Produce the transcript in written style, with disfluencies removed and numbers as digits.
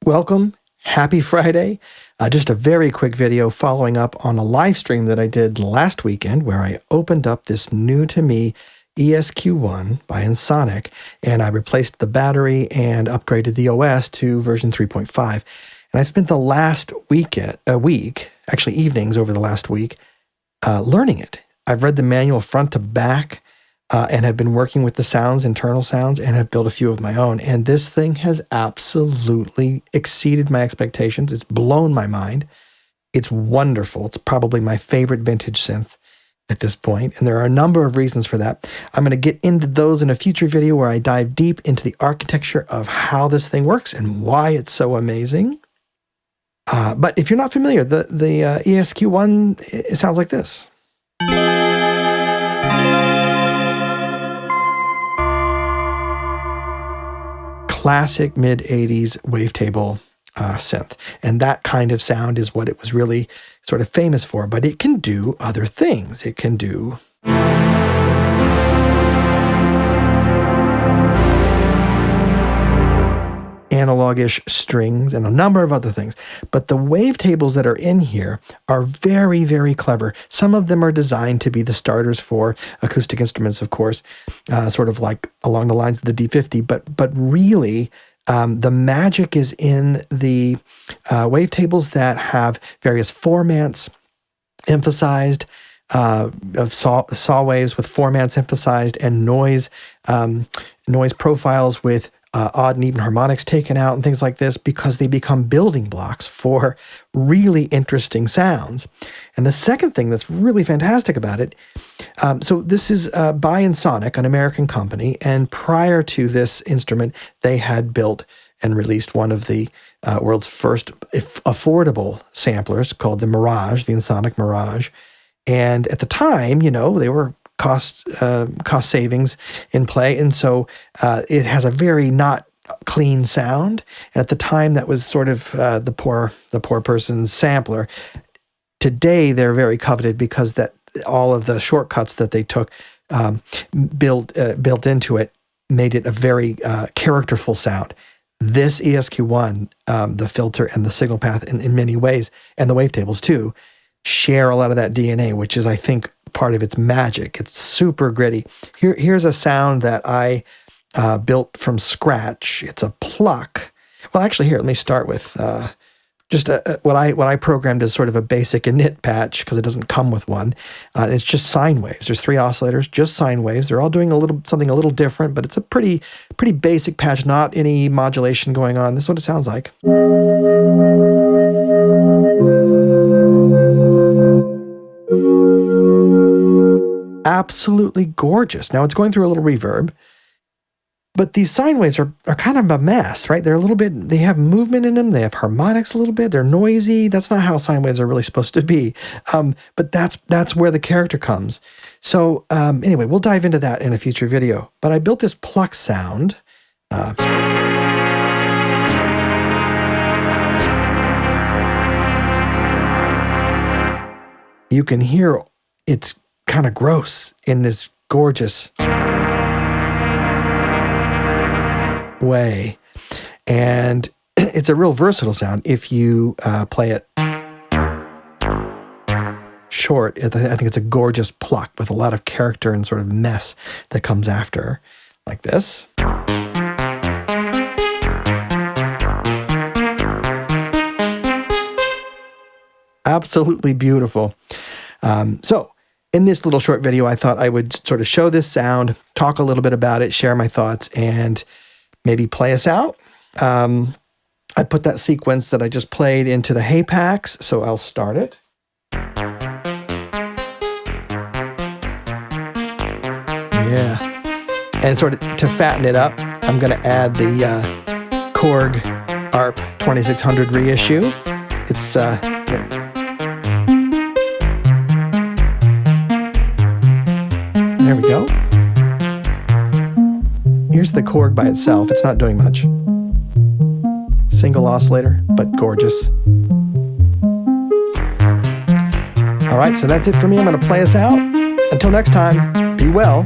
Welcome. Happy Friday. Just a very quick video following up on a live stream that I did last weekend where I opened up this new to me ESQ1 by Ensoniq, and I replaced the battery and upgraded the OS to version 3.5. And I spent the last week, actually evenings over the last week, learning it. I've read the manual front to back and have been working with the sounds, internal sounds, and have built a few of my own. And this thing has absolutely exceeded my expectations. It's blown my mind. It's wonderful. It's probably my favorite vintage synth at this point, and there are a number of reasons for that. I'm going to get into those in a future video where I dive deep into the architecture of how this thing works and why it's so amazing. But if you're not familiar, the ESQ1, it sounds like this. Classic mid-80s Wavetable synth. And that kind of sound is what it was really sort of famous for, but it can do other things. It can do analog-ish strings and a number of other things. But the wavetables that are in here are very, very clever. Some of them are designed to be the starters for acoustic instruments, of course, sort of like along the lines of the D50, but really the magic is in the wavetables that have various formats emphasized, of saw waves with formats emphasized, and noise profiles with odd and even harmonics taken out and things like this, because they become building blocks for really interesting sounds. And the second thing that's really fantastic about it, so this is by Ensoniq, an American company, and prior to this instrument, they had built and released one of the world's first affordable samplers called the Mirage, the Ensoniq Mirage. And at the time, you know, they were cost savings in play, and so it has a very not clean sound. And at the time, that was sort of the poor person's sampler. Today, they're very coveted because that all of the shortcuts that they took built into it made it a very characterful sound. This ESQ1, the filter and the signal path in many ways, and the wavetables too, share a lot of that DNA, which is, I think, part of its magic. It's super gritty. Here's a sound that I built from scratch. It's a pluck. Well, actually, here, let me start with just what I programmed as sort of a basic init patch, because it doesn't come with one. It's just sine waves. There's 3 oscillators, just sine waves. They're all doing something a little different, but it's a pretty basic patch, not any modulation going on. This is what it sounds like. Absolutely gorgeous. Now it's going through a little reverb, but these sine waves are kind of a mess, right? They're a little bit, they have movement in them, they have harmonics a little bit, they're noisy. That's not how sine waves are really supposed to be. But that's where the character comes. So anyway, we'll dive into that in a future video. But I built this pluck sound. You can hear it's kind of gross in this gorgeous way, and it's a real versatile sound if you play it short. I think it's a gorgeous pluck with a lot of character and sort of mess that comes after, like this. Absolutely beautiful. So in this little short video, I thought I would sort of show this sound, talk a little bit about it, share my thoughts, and maybe play us out. I put that sequence that I just played into the Hey Packs, so I'll start it. Yeah. And sort of to fatten it up, I'm going to add the Korg ARP 2600 reissue. It's here. There we go. Here's the Korg by itself. It's not doing much. Single oscillator, but gorgeous. All right, so that's it for me. I'm going to play us out. Until next time, be well.